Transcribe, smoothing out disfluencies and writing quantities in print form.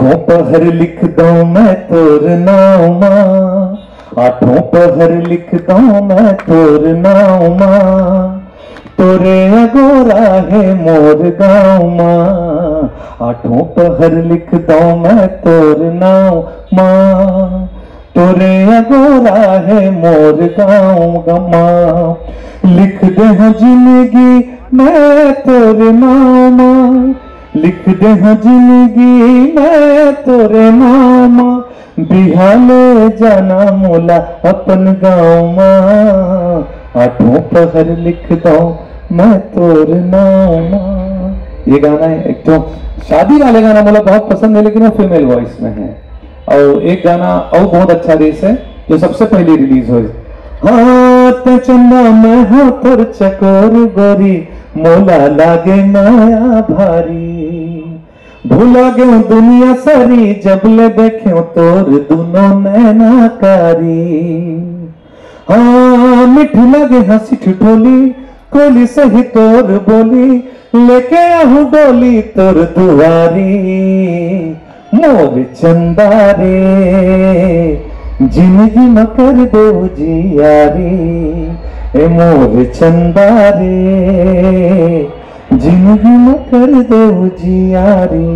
आठों पहर लिख दो मैं तोर नाम मां, आठों पहर लिख दो मैं तोर नाम मां, तोरे अगोरा है मोर गाँव मां, आठों पहर लिख दो मैं तोर नाम मां, तोरे अगोरा है मोर गाँव मां, लिख दे हाँ जिंदगी मैं तोरे नाम मां, लिख दे हाँ जिंदगी मैं तोरे नाम, बिहाले जाना मोला अपन गाँव मां, आठों पहर लिख दो मैं तोर नाम। ये गाना है एक तो शादी वाले गाना मुझे बहुत पसंद है, लेकिन वो फीमेल वॉइस में है। और एक गाना और बहुत अच्छा देश है जो सबसे पहले रिलीज हुई, हाथ चंदा मैं हाँ तोर चकोर गोरी, मोला लागे माया भारी, भूला गयो दुनिया सारी, जब ले देखे तोर दोनों नैनाकारी, हाँ मिठी लगे हंसी ठिठोली, कोली सही तोर बोली, लेके आहू डोली तोर दुआरी, मोर चंदा रे जिंदगी में कर दो जियारी, ए मोर चंदा रे जिंदगी में कर दो जियारी।